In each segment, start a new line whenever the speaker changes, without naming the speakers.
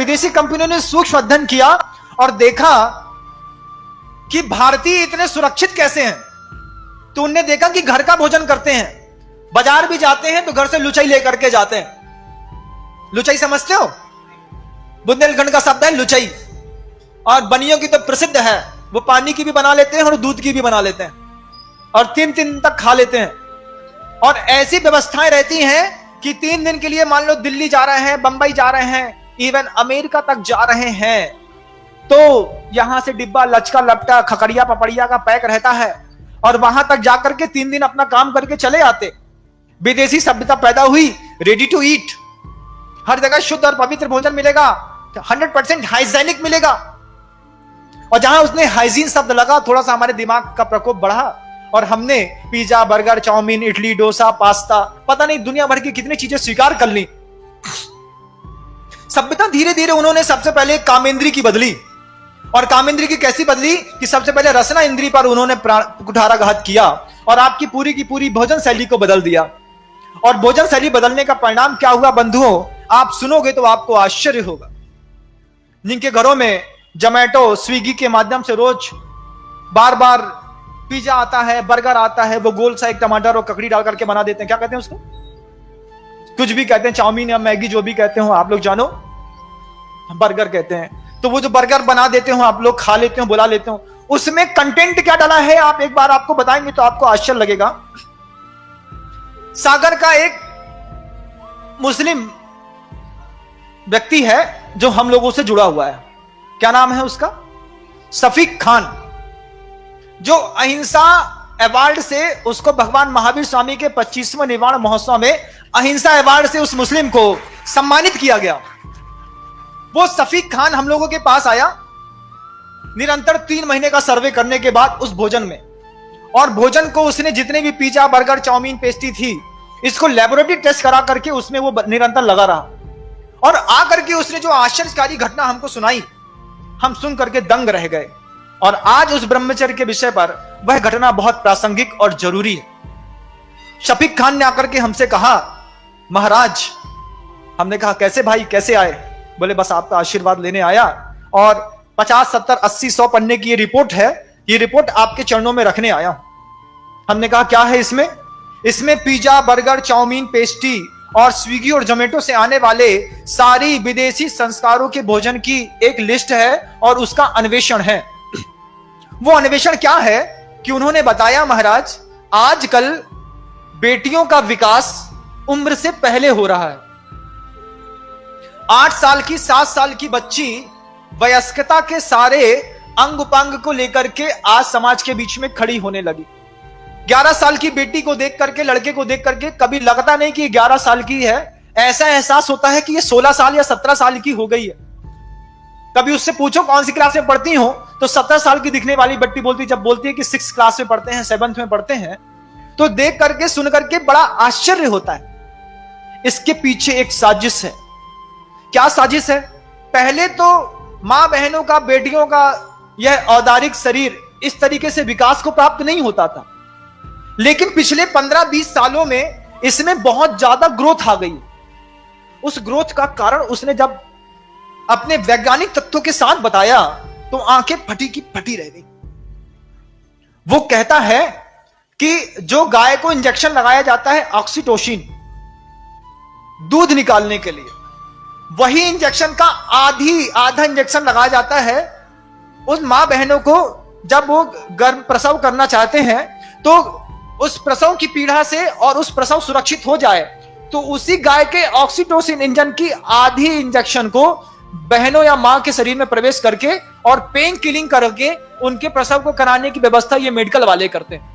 विदेशी कंपनियों ने सूक्ष्म अध्ययन किया और देखा कि भारतीय इतने सुरक्षित कैसे हैं। तो उनने देखा कि घर का भोजन करते हैं, बाजार भी जाते हैं तो घर से लुचाई लेकर के जाते हैं। लुचाई समझते हो? बुंदेलखंड का शब्द है लुचाई, और बनियों की तो प्रसिद्ध है, वो पानी की भी बना लेते हैं और दूध की भी बना लेते हैं और 3 दिन तक खा लेते हैं। और ऐसी व्यवस्थाएं रहती हैं कि 3 दिन के लिए मान लो दिल्ली जा रहे हैं, बंबई जा रहे हैं, इवन अमेरिका तक जा रहे हैं, तो यहां से डिब्बा लचका लपटा खकड़िया पपड़िया का पैक रहता है और वहां तक जाकर के 3 दिन अपना काम करके चले आते। विदेशी सभ्यता पैदा हुई, रेडी टू ईट, हर जगह शुद्ध और पवित्र भोजन मिलेगा, 100% हाइजीनिक मिलेगा। और जहां उसने हाइजीन शब्द लगा, थोड़ा सा हमारे दिमाग का प्रकोप बढ़ा और हमने pizza, burger, chow mein, idli, dosa, pasta, पता नहीं दुनिया भर की कितनी चीजें स्वीकार कर ली। सभ्यता धीरे धीरे उन्होंने सबसे पहले कामेंद्री की बदली, और कामेंद्री की कैसी बदली कि सबसे पहले रसना इंद्री पर उन्होंने कुठाराघात किया और आपकी पूरी की पूरी भोजन शैली को बदल दिया। और भोजन शैली बदलने का परिणाम क्या हुआ बंधुओं, आप सुनोगे तो आपको आश्चर्य होगा। जिनके घरों में जोमैटो, स्विगी के माध्यम से रोज बार बार पिज्जा आता है, बर्गर आता है, वो गोल सा एक टमाटर और ककड़ी डाल करके बना देते हैं, क्या कहते हैं उसको, कुछ भी कहते हैं, चाउमीन या मैगी जो भी कहते हो आप लोग जानो, बर्गर कहते हैं। तो वो जो बर्गर बना देते हो आप लोग खा लेते हो, बुला लेते हो, उसमें कंटेंट क्या डाला है आप एक बार आपको बताएंगे तो आपको आश्चर्य लगेगा। सागर का एक मुस्लिम व्यक्ति है जो हम लोगों से जुड़ा हुआ है, क्या नाम है उसका, शफीक खान, जो अहिंसा अवार्ड से उसको भगवान महावीर स्वामी के 25वें निर्वाण महोत्सव में अहिंसा अवार्ड से उस मुस्लिम को सम्मानित किया गया। वो शफीक खान हम लोगों के पास आया निरंतर 3 महीने का सर्वे करने के बाद उस भोजन में, और भोजन को उसने जितने भी पिज्जा, बर्गर, चाउमीन, पेस्ट्री थी, इसको लेबोरेटरी टेस्ट करा करके उसमें वो निरंतर लगा रहा और आकर के उसने जो आश्चर्यकारी घटना हमको सुनाई, हम सुन करके दंग रह गए। और आज उस ब्रह्मचर्य के विषय पर वह घटना बहुत प्रासंगिक और जरूरी है। शफीक खान ने आकर के हमसे कहा, महाराज, हमने कहा कैसे भाई, कैसे आए? बोले बस आपका आशीर्वाद लेने आया और 50, 70, 80, 100 पन्ने की ये रिपोर्ट है, ये रिपोर्ट आपके चरणों में रखने आया हूं। हमने कहा क्या है इसमें? इसमें पिज्जा, बर्गर, चाउमीन, पेस्ट्री और स्विगी और जोमैटो से आने वाले सारी विदेशी संस्कारों के भोजन की एक लिस्ट है और उसका अन्वेषण है। वो अन्वेषण क्या है कि उन्होंने बताया, महाराज, आजकल बेटियों का विकास उम्र से पहले हो रहा है। 8 साल की, 7 साल की बच्ची वयस्कता के सारे अंग उपांग को लेकर के आज समाज के बीच में खड़ी होने लगी। 11 साल की बेटी को देख करके, लड़के को देख करके कभी लगता नहीं कि 11 साल की है, ऐसा एहसास होता है कि ये 16 साल या 17 साल की हो गई है। कभी उससे पूछो कौन सी क्लास में पढ़ती हो, तो 17 साल की दिखने वाली बच्ची बोलती, जब बोलती है कि 6th क्लास में पढ़ते हैं, 7th में पढ़ते हैं, तो देख करके सुन करके बड़ा आश्चर्य होता है। इसके पीछे एक साजिश है। क्या साजिश है? पहले तो मां बहनों का, बेटियों का यह औदारिक शरीर इस तरीके से विकास को प्राप्त नहीं होता था, लेकिन पिछले 15-20 सालों में इसमें बहुत ज्यादा ग्रोथ आ गई। उस ग्रोथ का कारण उसने जब अपने वैज्ञानिक तथ्यों के साथ बताया तो आंखें फटी की फटी रह गई। वो कहता है कि जो गाय को इंजेक्शन लगाया जाता है ऑक्सीटोसिन दूध निकालने के लिए, वही इंजेक्शन का आधा इंजेक्शन लगाया जाता है उस मां बहनों को जब वो गर्भ प्रसव करना चाहते हैं, तो उस प्रसव की पीड़ा से और उस प्रसव सुरक्षित हो जाए, तो उसी गाय के ऑक्सीटोसिन इंजन की आधी इंजेक्शन को बहनों या मां के शरीर में प्रवेश करके और पेन किलिंग करके उनके प्रसव को कराने की व्यवस्था ये मेडिकल वाले करते हैं।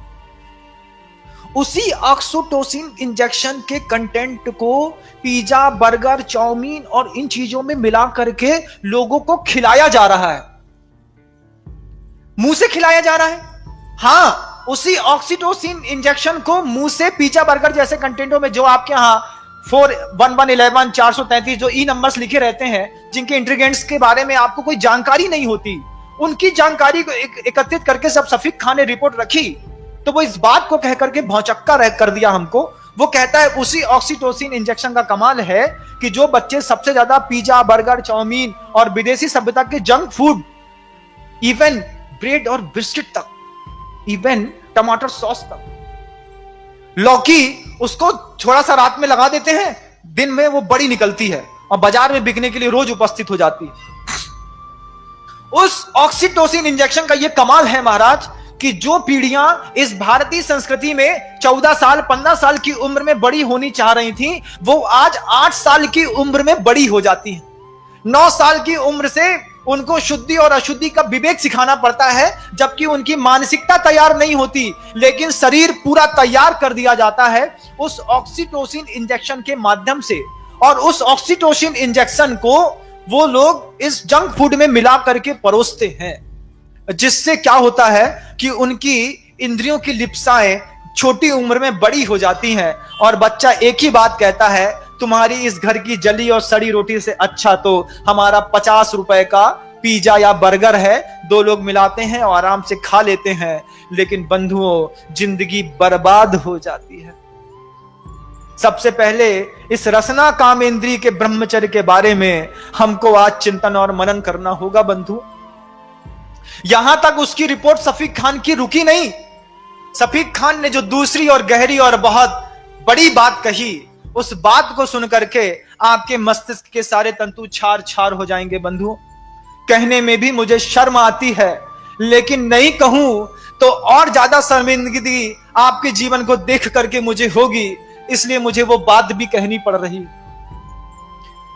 उसी ऑक्सीटोसिन इंजेक्शन के कंटेंट को पिज्जा, बर्गर, चाउमीन और इन चीजों में मिला करके लोगों को खिलाया जा रहा है, मुंह से खिलाया जा रहा है। हां, उसी ऑक्सीटोसिन इंजेक्शन को मुंह से पिज्जा, बर्गर जैसे कंटेंटों में, जो आपके यहां 41111 433 जो ई नंबर्स लिखे रहते हैं, जिनके इंग्रेडिएंट्स के बारे में आपको कोई जानकारी नहीं होती, उनकी जानकारी को एकत्रित करके सब शफीक खान ने रिपोर्ट रखी, तो वो इस बात को कह करके भौचक्का कर दिया हमको। वो कहता है उसी ऑक्सीटोसिन इंजेक्शन का कमाल है कि जो बच्चे सबसे ज्यादा पिज्जा, बर्गर, चाउमीन और विदेशी सभ्यता के जंक फूड, इवन ब्रेड और बिस्किट तक, इवन टमाटर सॉस तक, लौकी उसको थोड़ा सा रात में लगा देते हैं, दिन में वो बड़ी निकलती है और बाजार में बिकने के लिए रोज उपस्थित हो जाती है। उस ऑक्सीटोसिन इंजेक्शन का ये कमाल है महाराज कि जो पीढ़ियां इस भारतीय संस्कृति में 14 साल 15 साल की उम्र में बड़ी होनी चाह रही थी, वो आज 8 साल की उम्र में बड़ी हो जाती है। 9 साल की उम्र से उनको शुद्धि और अशुद्धि का विवेक सिखाना पड़ता है, जबकि उनकी मानसिकता तैयार नहीं होती, लेकिन शरीर पूरा तैयार कर दिया जाता है उस ऑक्सीटोसिन इंजेक्शन के माध्यम से। और उस ऑक्सीटोसिन इंजेक्शन को वो लोग इस जंक फूड में मिला करके परोसते हैं, जिससे क्या होता है कि उनकी इंद्रियों की लिप्साएं छोटी उम्र में बड़ी हो जाती हैं और बच्चा एक ही बात कहता है, तुम्हारी इस घर की जली और सड़ी रोटी से अच्छा तो हमारा 50 रुपए का पिज्जा या बर्गर है, 2 लोग मिलाते हैं और आराम से खा लेते हैं। लेकिन बंधुओं, जिंदगी बर्बाद हो जाती है। सबसे पहले इस रसना कामेंद्री के ब्रह्मचर्य के बारे में हमको आज चिंतन और मनन करना होगा बंधु। यहां तक उसकी रिपोर्ट शफीक खान की रुकी नहीं। शफीक खान ने जो दूसरी और गहरी और बहुत बड़ी बात कही, उस बात को सुनकर के आपके मस्तिष्क के सारे तंतु छार छार हो जाएंगे बंधु। कहने में भी मुझे शर्म आती है, लेकिन नहीं कहूं तो और ज्यादा शर्मिंदगी आपके जीवन को देख करके मुझे होगी, इसलिए मुझे वो बात भी कहनी पड़ रही।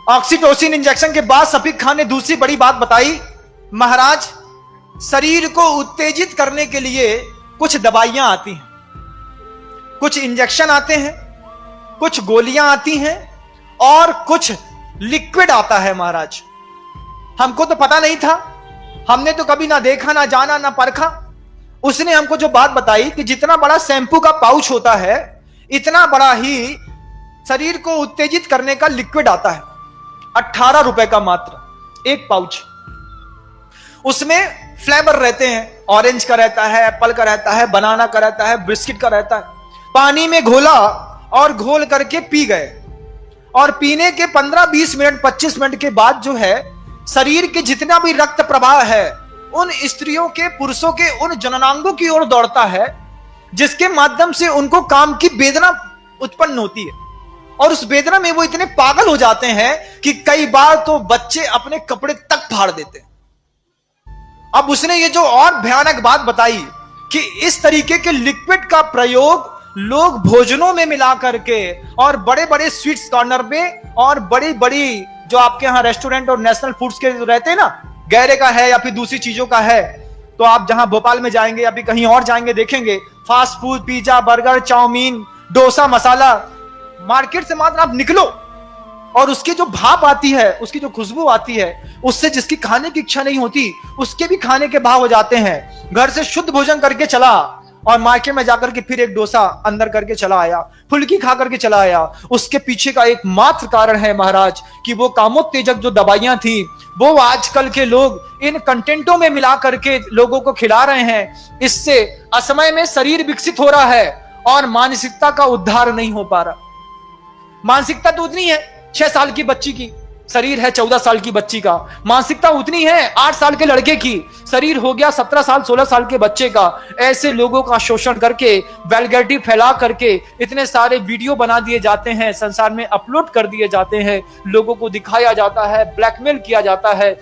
ऑक्सीटोसिन इंजेक्शन के बाद शफीक खान ने दूसरी बड़ी बात बताई। महाराज, शरीर को उत्तेजित करने के लिए कुछ दवाइयां आती हैं, कुछ इंजेक्शन आते हैं, कुछ गोलियां आती हैं और कुछ लिक्विड आता है। महाराज, हमको तो पता नहीं था, हमने तो कभी ना देखा, ना जाना, ना परखा। उसने हमको जो बात बताई कि जितना बड़ा शैंपू का पाउच होता है, इतना बड़ा ही शरीर को उत्तेजित करने का लिक्विड आता है। 18 रुपए का मात्र एक पाउच। उसमें फ्लेवर रहते हैं, ऑरेंज का रहता है, एप्पल का रहता है, बनाना का रहता है, बिस्किट का रहता है। पानी में घोला और घोल करके पी गए, और पीने के 15-20 मिनट 25 मिनट के बाद जो है, शरीर के जितना भी रक्त प्रवाह है उन स्त्रियों के, पुरुषों के उन जननांगों की ओर दौड़ता है, जिसके माध्यम से उनको काम की वेदना उत्पन्न होती है। और उस वेदना में वो इतने पागल हो जाते हैं कि कई बार तो बच्चे अपने कपड़े तक फाड़ देते हैं। अब उसने ये जो और भयानक बात बताई कि इस तरीके के लिक्विड का प्रयोग लोग भोजनों में मिला करके और बड़े बड़े स्वीट्स कॉर्नर पे और बड़ी बड़ी जो आपके यहां रेस्टोरेंट और नेशनल फूड्स के रहते हैं ना, गैरे का है या फिर दूसरी चीजों का है, तो आप जहां भोपाल में जाएंगे या फिर कहीं और जाएंगे, देखेंगे fast food, pizza, burger, chowmein, dosa, masala, market से मात्र आप निकलो और उसकी जो भाप आती है, उसकी जो खुशबू आती है, उससे जिसकी खाने की इच्छा नहीं होती उसके भी खाने के भाव हो जाते हैं। घर से शुद्ध भोजन करके चला और मार्केट में जाकर के फिर एक डोसा अंदर करके चला आया, फुल्की खा करके चला आया। उसके पीछे का एकमात्र कारण है महाराज कि वो कामोत्तेजक जो दवाइयां थी वो आजकल के लोग इन कंटेंटों में मिला करके लोगों को खिला रहे हैं। इससे असमय में शरीर विकसित हो रहा है और मानसिकता का उद्धार नहीं हो पा रहा। मानसिकता तो उतनी है 6 साल की बच्ची की, शरीर है 14 साल की बच्ची का। मानसिकता उतनी है 8 साल के लड़के की, शरीर हो गया 17 साल 16 साल के बच्चे का। ऐसे लोगों का शोषण करके, वल्गैरिटी फैला करके इतने सारे वीडियो बना दिए जाते हैं, संसार में अपलोड कर दिए जाते हैं, लोगों को दिखाया जाता है, ब्लैकमेल किया जाता है।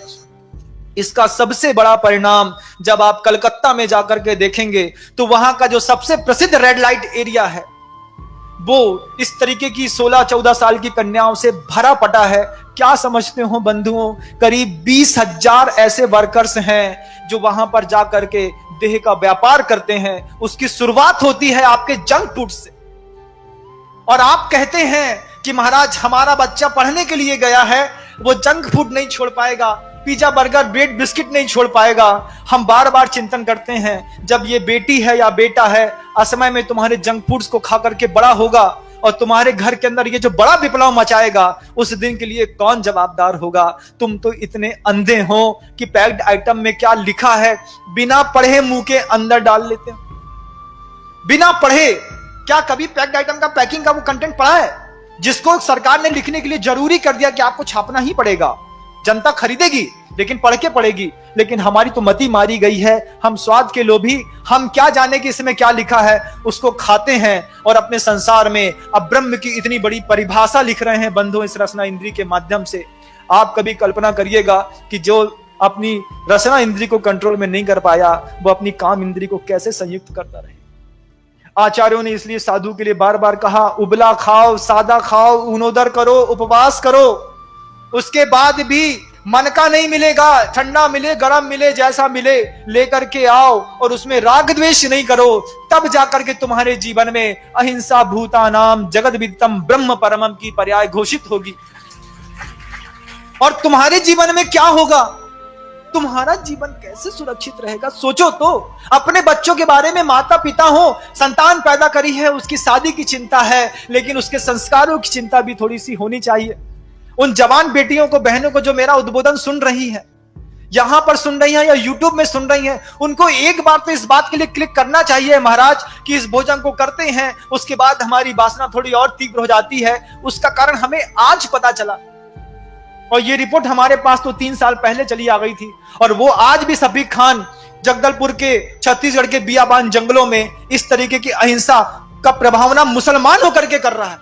इसका सबसे बड़ा परिणाम जब आप कलकत्ता में जाकर के देखेंगे तो वहां का जो सबसे प्रसिद्ध रेड लाइट एरिया है वो इस तरीके की 16-14 साल की कन्याओं से भरा पटा है। क्या समझते हो बंधुओं, करीब 20,000 ऐसे वर्कर्स हैं जो वहां पर जाकर के देह का व्यापार करते हैं। उसकी शुरुआत होती है आपके जंक फूड से, और आप कहते हैं कि महाराज हमारा बच्चा पढ़ने के लिए गया है, वो जंक फूड नहीं छोड़ पाएगा, पिज्जा, बर्गर, ब्रेड, बिस्किट नहीं छोड़ पाएगा। हम बार बार चिंतन करते हैं, जब ये बेटी है या बेटा है असमय में तुम्हारे जंक फूड्स को खा करके बड़ा होगा और तुम्हारे घर के अंदर ये जो बड़ा विप्लव मचाएगा, उस दिन के लिए कौन जवाबदार होगा? तुम तो इतने अंधे हो कि पैक्ड आइटम में क्या लिखा है बिना पढ़े मुंह के अंदर डाल लेते हो। बिना पढ़े क्या कभी पैक्ड आइटम का पैकिंग का वो कंटेंट पढ़ा है? जिसको सरकार ने लिखने के लिए जरूरी कर दिया कि आपको छापना ही पड़ेगा, जनता खरीदेगी लेकिन पढ़ के पड़ेगी। लेकिन हमारी तो मति मारी गई है, हम स्वाद के लोभी, हम क्या जाने कि इसमें क्या लिखा है, उसको खाते हैं और अपने संसार में अब ब्रह्म की इतनी बड़ी परिभाषा लिख रहे हैं बंधुओं इस रसना इंद्री के माध्यम से। आप कभी कल्पना करिएगा कि जो अपनी रसना इंद्री को कंट्रोल में नहीं कर पाया, वो अपनी काम इंद्री को कैसे संयुक्त करता रहे। आचार्यों ने इसलिए साधु के लिए बार बार कहा, उबला खाओ, सादा खाओ, ऊनोदर करो, उपवास करो, उसके बाद भी मन का नहीं मिलेगा, ठंडा मिले गरम मिले जैसा मिले लेकर के आओ और उसमें राग द्वेष नहीं करो, तब जाकर के तुम्हारे जीवन में अहिंसा भूतानाम जगद विदितम ब्रह्म परमम की पर्याय घोषित होगी। और तुम्हारे जीवन में क्या होगा, तुम्हारा जीवन कैसे सुरक्षित रहेगा, सोचो तो। अपने बच्चों के बारे में माता पिता हो, संतान पैदा करी है, उसकी शादी की चिंता है, लेकिन उसके संस्कारों की चिंता भी थोड़ी सी होनी चाहिए। उन जवान बेटियों को, बहनों को जो मेरा उद्बोधन सुन रही है, यहां पर सुन रही है या यूट्यूब में सुन रही है, उनको एक बार तो इस बात के लिए क्लिक करना चाहिए महाराज कि इस भोजन को करते हैं उसके बाद हमारी वासना थोड़ी और तीव्र हो जाती है। उसका कारण हमें आज पता चला और ये रिपोर्ट हमारे पास तो 3 साल पहले चली आ गई थी, और वो आज भी सफीक खान जगदलपुर के छत्तीसगढ़ के बियाबान जंगलों में इस तरीके की अहिंसा का प्रभावना मुसलमान होकर के कर रहा है।